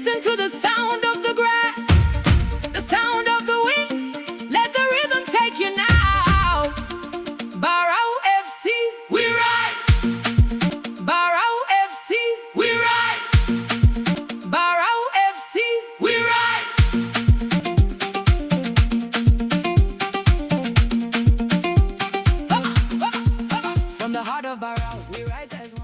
Listen to the sound of the grass, the sound of the wind. Let the rhythm take you now. Barrow FC, we rise. Barrow FC, we rise. Barrow FC, we rise. From the heart of Barrow, we rise as one.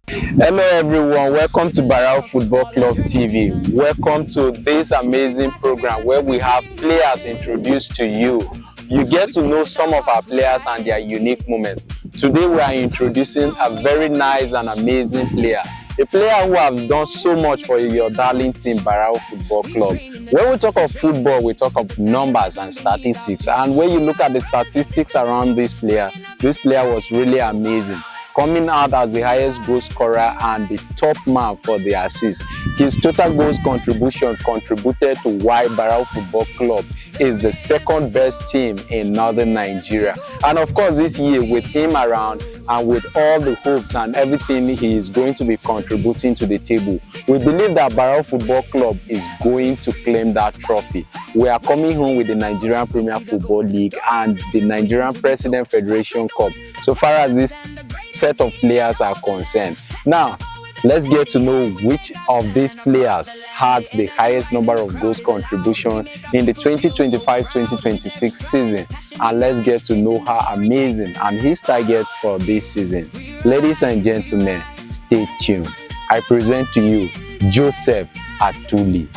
Hello everyone, welcome to Barrow Football Club TV. Welcome to this amazing program where we have players introduced to you. You get to know some of our players and their unique moments. Today we are introducing a very nice and amazing player. A player who has done so much for your darling team, Barrow Football Club. When we talk of football, we talk of numbers and statistics. And when you look at the statistics around this player was really amazing. Coming out as the highest goal scorer and the top man for the assist. His total goals contribution contributed to why Barrow Football Club is the second best team in northern Nigeria. And of course this year, with him around and with all the hopes and everything he is going to be contributing to the table, we believe that Barrow Football Club is going to claim that trophy. We are coming home with the Nigerian Premier Football League and the Nigerian President Federation Cup, so far as this set of players are concerned. Now, let's get to know which of these players had the highest number of goals contribution in the 2025-2026 season, and let's get to know how amazing and his targets for this season. Ladies and gentlemen, stay tuned. I present to you Joseph Atule.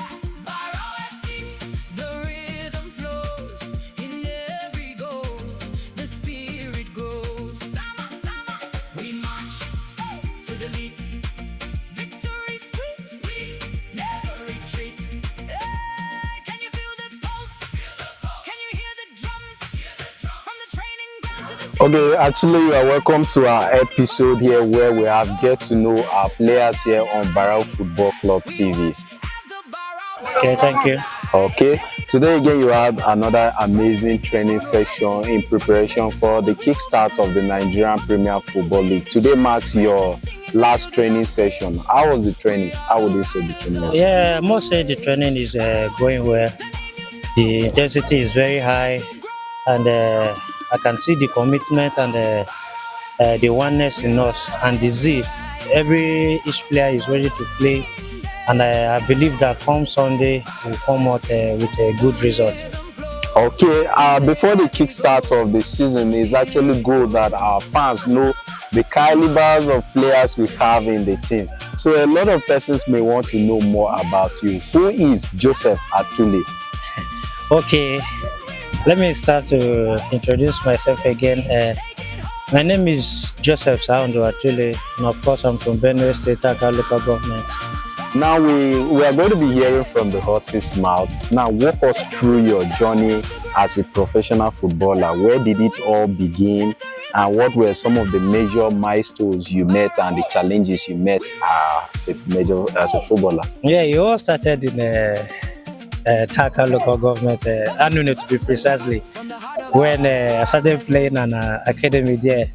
Okay, actually you are welcome to our episode here where we have get to know our players here on Barrow Football Club TV. Okay, thank you. Okay, today again you have another amazing training section in preparation for the kickstart of the Nigerian Premier Football League. Today marks your last training session. How was the training? How would you say the training was? Yeah, I must say the training is going well. The intensity is very high, and I can see the commitment and the oneness in us and the zeal. Each player is ready to play, and I believe that come Sunday we'll come out with a good result. Okay, before the kickstart of the season, it's actually good that our fans know the calibers of players we have in the team. So a lot of persons may want to know more about you. Who is Joseph Atule? Okay, let me start to introduce myself again. My name is Joseph Atule, and of course I'm from Benue State local government. Now we are going to be hearing from the horse's mouth. Now walk us through your journey as a professional footballer. Where did it all begin, and what were some of the major milestones you met and the challenges you met as a footballer? Yeah, it all started in Taka local government, Anune to be precisely, when I started playing an academy there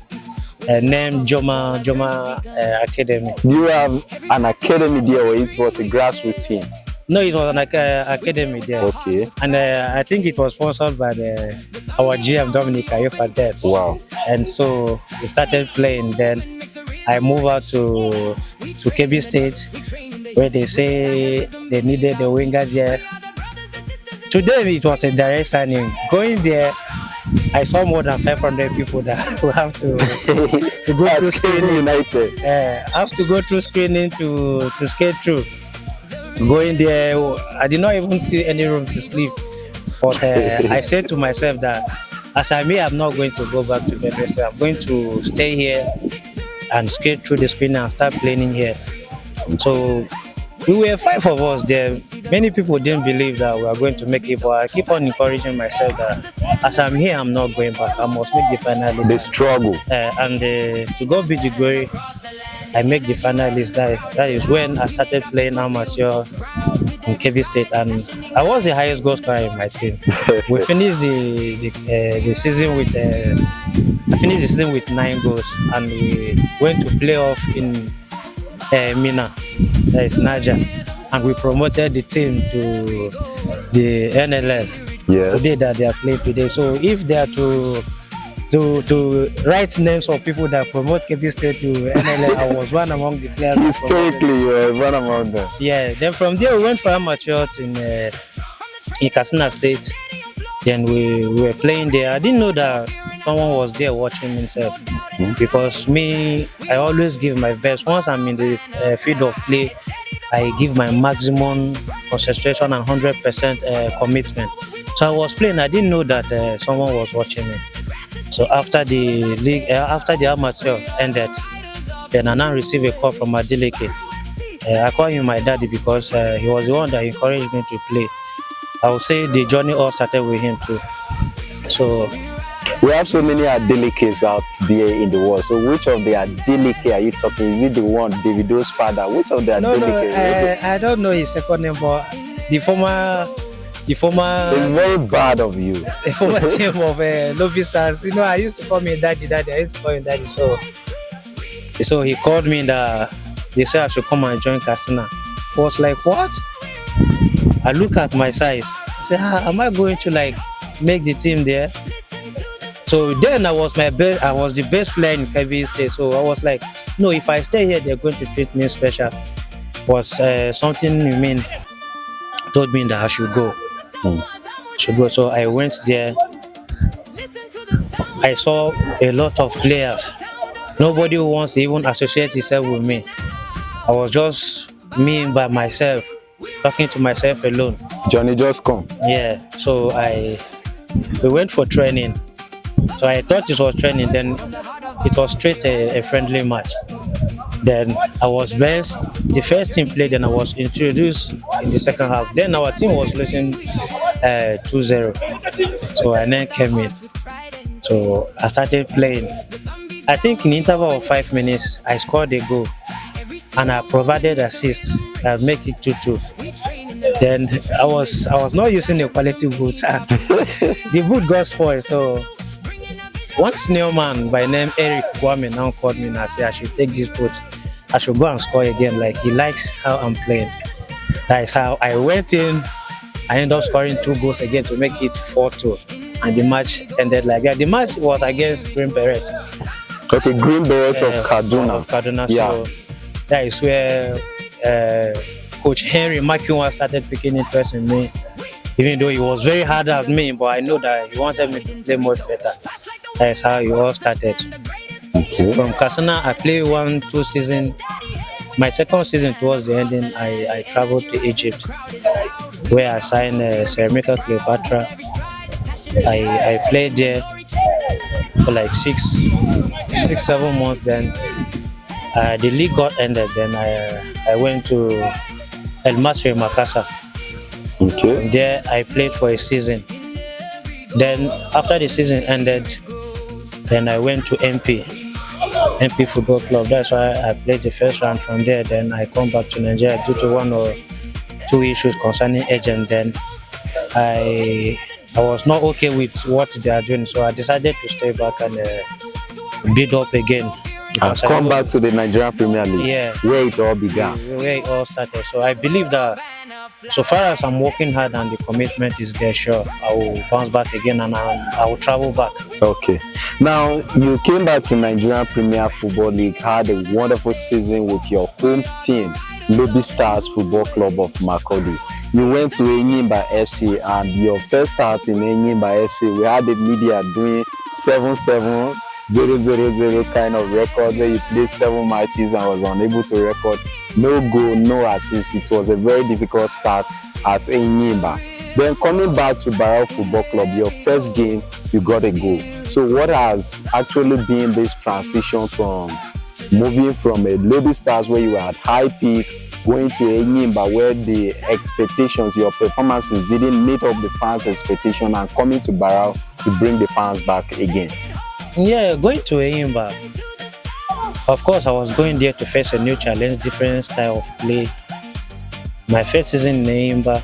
named Joma Academy. Do you have an academy there, or it was a grassroots team? No, it was an academy there. Okay. And I think it was sponsored by our GM Dominic Ayofa then. Wow. And so we started playing. Then I moved out to KB State, where they say they needed a winger there. Today it was a direct signing. Going there, I saw more than 500 people that will have to go through screening. United. Have to go through screening to skate through. Going there, I did not even see any room to sleep. But I said to myself that as I'm here, I'm not going to go back to Benue State. I'm going to stay here and skate through the screening and start playing here. So we were 5 of us there. Many people didn't believe that we were going to make it, but I keep on encouraging myself that as I'm here, I'm not going back. I must make the finalists. The struggle. And to God be the glory, I make the finalists. That is when I started playing amateur in KB State, and I was the highest goal scorer in my team. We finished the season with I finished the season with 9 goals, and we went to playoff in Mina, that is Niger. and we promoted the team to the NLL Yes. today that they are playing today. So if they are to write names of people that promote KB State to NLL, I was one among the players. that promoted. Historically, you were one among them. Yeah. Then from there we went for amateur in Katsina State. Then we were playing there. I didn't know that someone was there watching himself because me, I always give my best. Once I'm in the field of play, I give my maximum concentration and 100% commitment. So I was playing. I didn't know that someone was watching me. So after the league, after the amateur ended, then I now received a call from Adeleke. I call him my daddy because he was the one that encouraged me to play. I would say the journey all started with him too. So We have so many Adelekes out there in the world. So which of the Adeleke are you talking? Is it the one, Davido's father? Which of the no, Adeleke? I don't know his second name, but the former It's very bad of you. the former team of Lobby Stars. You know, I used to call me daddy. I used to call him daddy. So he called me that they said I should come and join Casina. I was like, what? I look at my size. I said, am I going to like make the team there? So then I was the best player in KB State. So I was like, no, if I stay here, they're going to treat me special. Was something you mean told me that I should go. Should go. So I went there. I saw a lot of players. Nobody who wants to even associate himself with me. I was just me by myself, talking to myself alone. Johnny just come. Yeah. So we went for training. So I thought it was training, then it was straight a friendly match. Then I was best. The first team played, then I was introduced in the second half. Then our team was losing 2-0. So I then came in. So I started playing. I think in the interval of 5 minutes, I scored a goal. And I provided assist that make it 2-2. Then I was not using a quality boot. And the boot got spoiled. So one senior man by name Eric Kwame now called me and said I should take this boot. I should go and score again. Like he likes how I'm playing. That is how I went in. I ended up scoring 2 goals again to make it 4-2. And the match ended like that. The match was against Green Beret. Okay, Green Berets of Kaduna. Of Kaduna. Yeah. So that is where Coach Henry Makiwa started picking interest in me. Even though he was very hard at me, but I know that he wanted me to play much better. That's how it all started. Okay. From Kasana, I played 1-2 seasons. My second season towards the ending, I traveled to Egypt, where I signed Ceramica Cleopatra. I played there for like 6-7 months. Then the league got ended. Then I went to El Masri Makassar. Okay. There I played for a season. Then after the season ended, then I went to MP Football Club. That's why I played the first round from there. Then I come back to Nigeria due to 1 or 2 issues concerning agent. Then I was not okay with what they are doing, so I decided to stay back and build up again. And come back to the Nigerian Premier League, Yeah. where it all began. Where it all started. So I believe that so far as I'm working hard and the commitment is there, sure, I will bounce back again and I will travel back. Okay. Now, you came back to Nigerian Premier Football League, had a wonderful season with your home team, Lobby Stars Football Club of Makurdi. You went to Enyimba FC, and your first start in Enyimba FC, we had the media doing 7-7, 0-0-0 kind of record where you played 7 matches and was unable to record. No goal, no assist. It was a very difficult start at Enyimba. Then coming back to Barao Football Club, your first game, you got a goal. So what has actually been this transition from moving from a Lobby Stars where you were at high peak, going to Enyimba where the expectations, your performances didn't meet up the fans' expectation, and coming to Barao to bring the fans back again? Yeah, going to Enyimba. Of course, I was going there to face a new challenge, different style of play. My first season in Enyimba,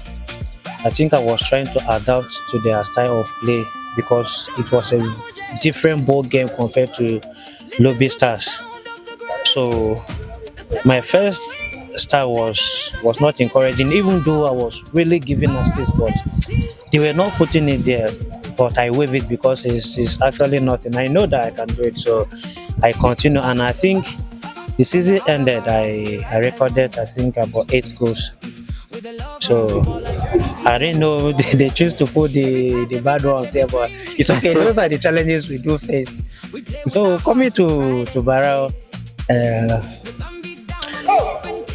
I think I was trying to adapt to their style of play because it was a different ball game compared to Lobby Stars. So my first style was not encouraging, even though I was really giving assist, but they were not putting it there. But I wave it because it's actually nothing. I know that I can do it, so I continue. And I think the season ended. I recorded I think about 8 goals. So I didn't know they choose to put the bad ones there, but it's okay. Those are the challenges we do face. So coming to Barrow, uh,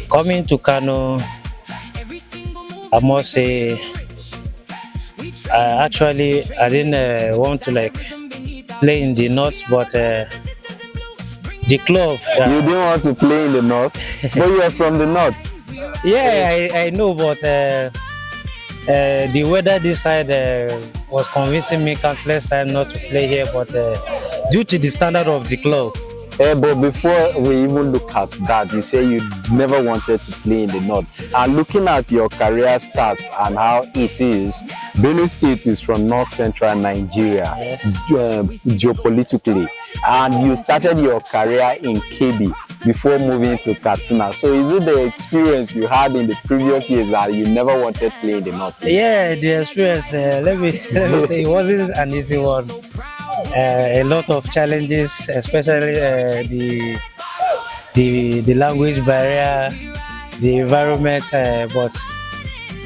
coming to Kano, I must say I didn't want to like play in the north, but the club. You didn't want to play in the north, but you are from the north. Yeah, I know, but the weather this side was convincing me countless times not to play here, but due to the standard of the club. But before we even look at that, you say you never wanted to play in the north. And looking at your career stats and how it is, Benue State is from north central Nigeria, Yes. geopolitically. And you started your career in KB before moving to Katsina. So is it the experience you had in the previous years that you never wanted to play in the north? Yeah, the experience. Let me say, it wasn't an easy one. A lot of challenges, especially the language barrier, the environment. But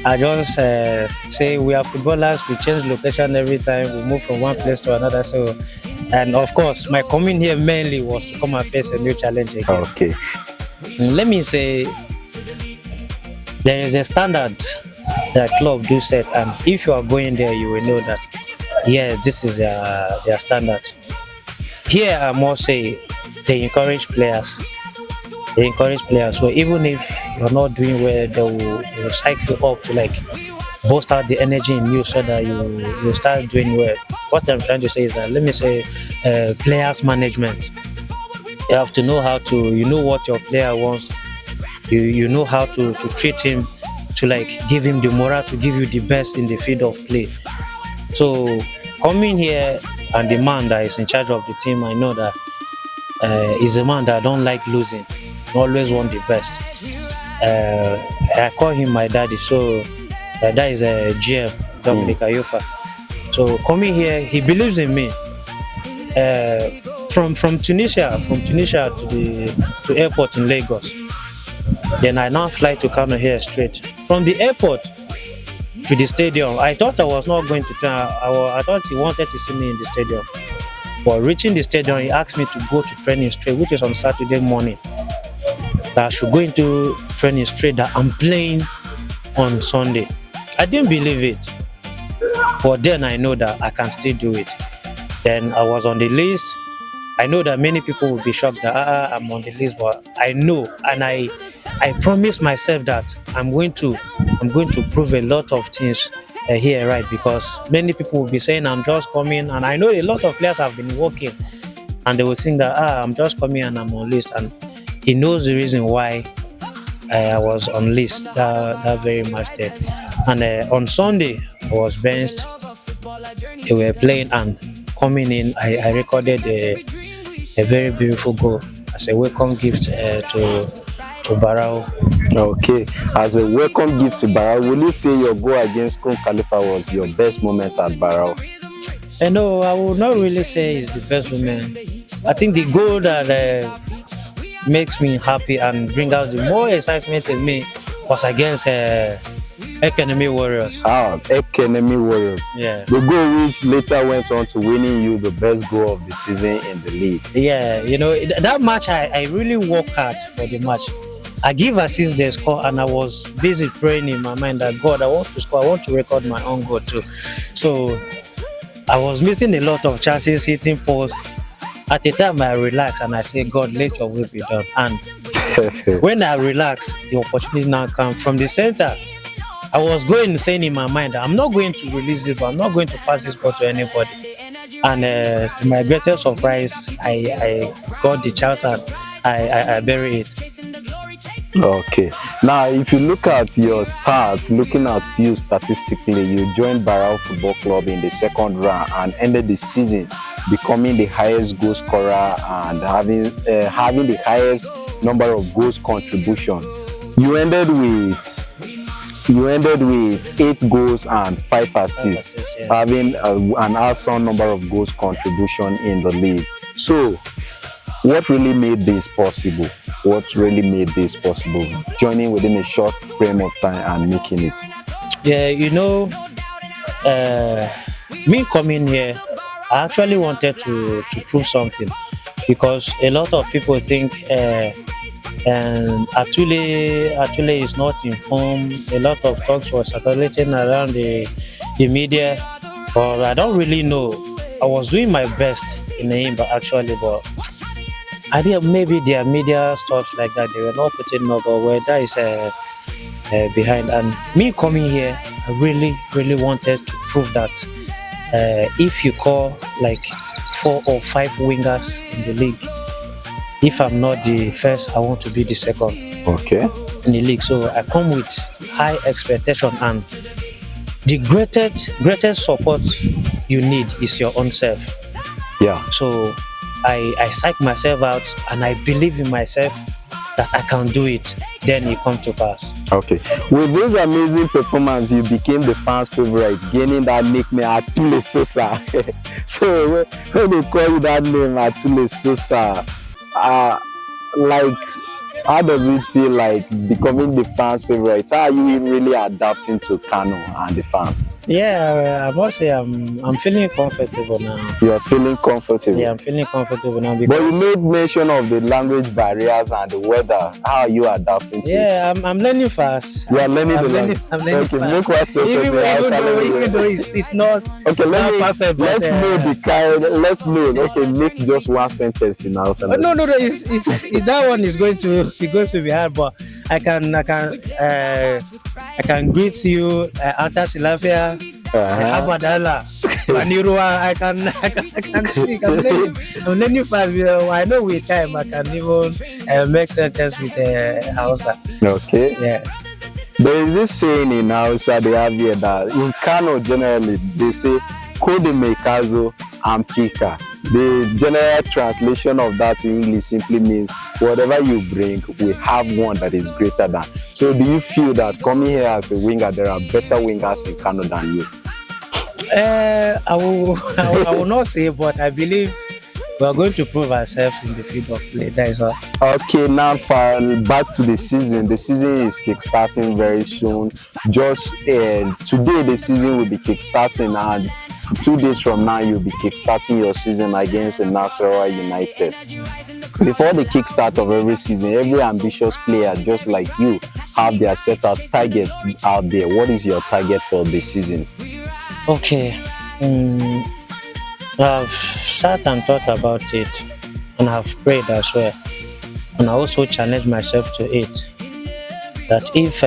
I just say we are footballers. We change location every time. We move from one place to another. So, and of course, my coming here mainly was to come and face a new challenge again. Okay. Let me say, there is a standard that club do set, and if you are going there, you will know that. Yeah, this is their standard. Here, I must say, they encourage players. They encourage players. So even if you're not doing well, they will psych you up to like boost out the energy in you so that you start doing well. What I'm trying to say is that, let me say, players management. You have to know how to, you know what your player wants. You know how to treat him, to like give him the morale, to give you the best in the field of play. So coming here and the man that is in charge of the team, I know that is a man that don't like losing, always want the best. I call him my daddy, so that is a GM, Dominic Ayofa. So coming here, he believes in me. From Tunisia to airport in Lagos. Then I now fly to Kano here straight. From the airport to the stadium, I thought I was not going to train. I thought he wanted to see me in the stadium. But reaching the stadium, he asked me to go to training straight, which is on Saturday morning. That I should go into training straight, that I'm playing on Sunday. I didn't believe it. But then I know that I can still do it. Then I was on the list. I know that many people will be shocked that I'm on the list, but I know, and I promise myself that I'm going to prove a lot of things here, right? Because many people will be saying I'm just coming, and I know a lot of players have been working, and they will think that I'm just coming and I'm on list, and he knows the reason why I was on list that very much there. And on Sunday I was benched. They were playing, and coming in, I recorded a very beautiful goal as a welcome gift to Barrow. Okay. As a welcome gift to Barrow, will you say your goal against Kun Khalifa was your best moment at Barrow? No, I would not really say it's the best moment. I think the goal that makes me happy and bring out the more excitement in me was against Academy Warriors. Academy Warriors. Yeah. The goal which later went on to winning you the best goal of the season in the league. Yeah, you know, that match, I really worked hard for the match. I give assist the score, and I was busy praying in my mind that God, I want to score, I want to record my own goal too. So I was missing a lot of chances, hitting posts. At the time I relaxed and I said, God, let your will be done. And when I relaxed, the opportunity now came from the center. I was going saying in my mind that I'm not going to release it, but I'm not going to pass this ball to anybody. And to my greatest surprise, I got the chance and I buried it. Okay. Now, if you look at your stats, looking at you statistically, you joined Barrow Football Club in the second round and ended the season becoming the highest goal scorer and having the highest number of goals contribution you ended with 8 goals and 5 assists, assists, yeah. having an awesome number of goals contribution in the league. So, what really made this possible? What really made this possible? Joining within a short frame of time and making it. Yeah, uh, me coming here, I actually wanted to prove something because a lot of people think and Atule is not informed. A lot of talks were circulating around the media, but I don't really know. I was doing my best in the but actually, but I think maybe their media stuff like that they were not putting up, but where that is behind. And me coming here, I really wanted to prove that if you call like 4 or 5 wingers in the league, if I'm not the first, I want to be the second Okay. in the league. So I come with high expectation, and the greatest support you need is your own self. Yeah. So I psych myself out, and I believe in myself that I can do it. Then it come to pass. Okay. With this amazing performance, you became the fans' favorite, gaining that nickname Atule Sosa. So when they call you that name Atule Sosa, like, how does it feel like becoming the fans' favorite? How are you really adapting to Kano and the fans? Yeah, I must say I'm feeling comfortable now. You are feeling comfortable. Yeah, I'm feeling comfortable now But you because made mention of the language barriers and the weather. How are you adapting to it? yeah, I'm learning fast. You are learning I'm the learning, language. I'm learning Okay, fast. make one sentence Even, in even Hausa though language. even though it's not Okay, not perfect, but let's know the kind. Let's know. Okay, make just one sentence in Hausa oh, language. no, that one is going to be hard, but I can greet you, Anta Silafia, Abadala, Manirua. I can speak. I'm learning fast. I know with time I can even make sentence with Hausa. Okay. Yeah. There is this saying in Hausa they have here that in Kano generally they say Kode Mekazo and Pika. The general translation of that to English simply means whatever you bring, we have one that is greater than. So do you feel that coming here as a winger, there are better wingers in Kano than you? I will not say, but I believe we are going to prove ourselves in the field of play. That is all. Okay, now for back to the season. The season is kickstarting very soon. Just today, the season will be kickstarting, and 2 days from now, you'll be kickstarting your season against Nasarawa United. Before the kickstart of every season, every ambitious player, just like you, have their set out target out there. What is your target for the season? Okay. I've sat and thought about it, and I've prayed as well, and I also challenged myself to it. That if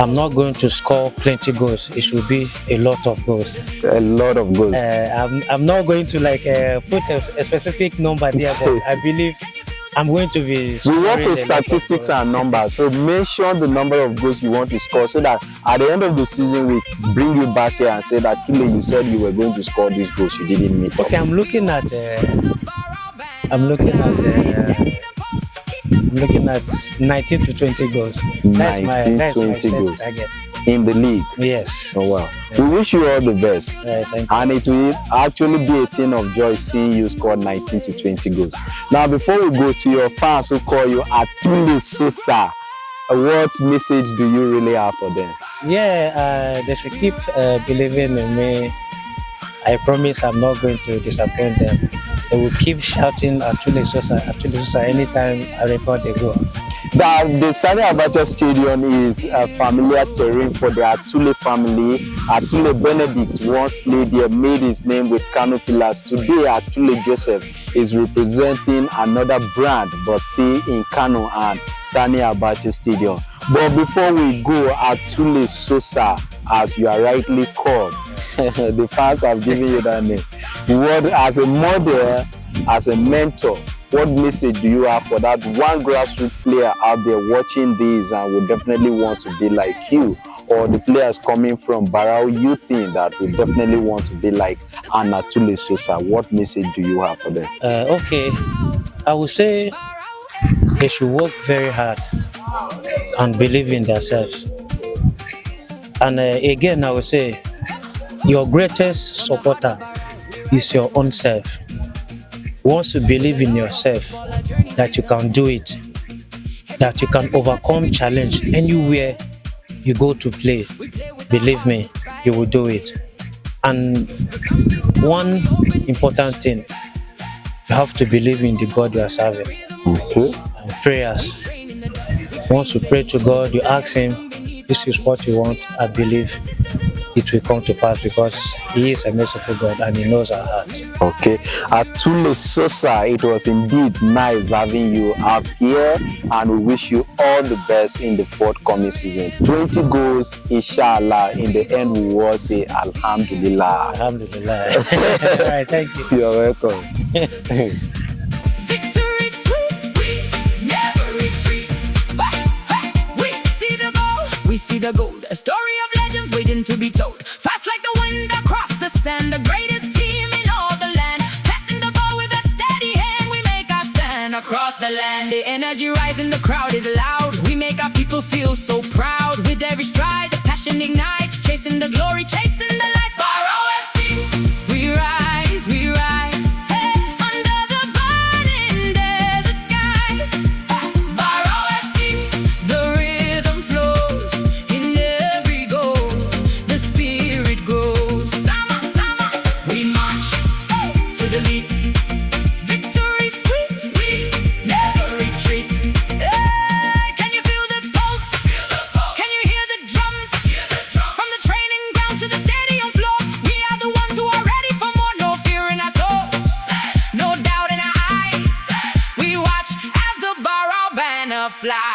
I'm not going to score plenty goals, it should be a lot of goals. A lot of goals. I'm not going to put a specific number there, but I believe I'm going to be. We work with scoring a lot of statistics goals. and numbers, so mention the number of goals you want to score so that at the end of the season we bring you back here and say that Kile, you said you were going to score these goals, you didn't meet up. Okay, I'm looking at 19 to 20 goals. That's my 20 set goals. target. In the league. Yes. Oh wow. We wish you all the best. Thank you. And it will actually be a thing of joy seeing you score 19 to 20 goals. Now, before we go to your fans who call you Atule Sosa, what message do you really have for them? Yeah, they should keep believing in me. I promise I'm not going to disappoint them. They will keep shouting Atule Sosa anytime I record a goal. The Sani Abacha Stadium is a familiar terrain for the Atule family. Atule Benedict once played there, made his name with Kano Pillars. Today, Atule Joseph is representing another brand, but still in Kano and Sani Abacha Stadium. But before we go, Atule Sosa, as you are rightly called, the fans have given you that name. What, as a model, as a mentor, what message do you have for that one grassroots player out there watching this and would definitely want to be like you, or the players coming from Barao you think that would definitely want to be like Atule Sosa? What message do you have for them? Okay, I would say they should work very hard and believe in themselves. And again, I will say, your greatest supporter is your own self. Once you believe in yourself, that you can do it, that you can overcome challenge anywhere you go to play, believe me, you will do it. And one important thing, you have to believe in the God you are serving. Okay. And prayers. Once you pray to God, you ask Him, this is what you want, I believe it will come to pass, because He is a merciful God and He knows our heart. Okay, Atule Joseph, it was indeed nice having you up here, and we wish you all the best in the forthcoming season. 20 goals, inshallah. In the end, we will say Alhamdulillah. Alhamdulillah. All right, thank you. You're welcome. Victory sweet, we never retreat. We see the goal, we see the gold. A story of legends waiting to be told. Fast like the wind across the sand, the greatest team in all the land. Passing the ball with a steady hand, we make our stand across the land. The energy rising, the crowd is loud. We make our people feel so proud. With every stride, the passion ignites. Chasing the glory, chasing the lights. Barrow FC, we rise, we rise. Hey, under the burning desert skies. Barrow FC, the rhythm flows in every goal. The spirit grows. Summer, summer, we march to the lead. Victory sweet, we never retreat. Hey, can you feel the pulse? Can you hear the drums? From the training ground to the stadium floor, we are the ones who are ready for more. No fear in our souls, no doubt in our eyes. We watch as the Barrow banner fly.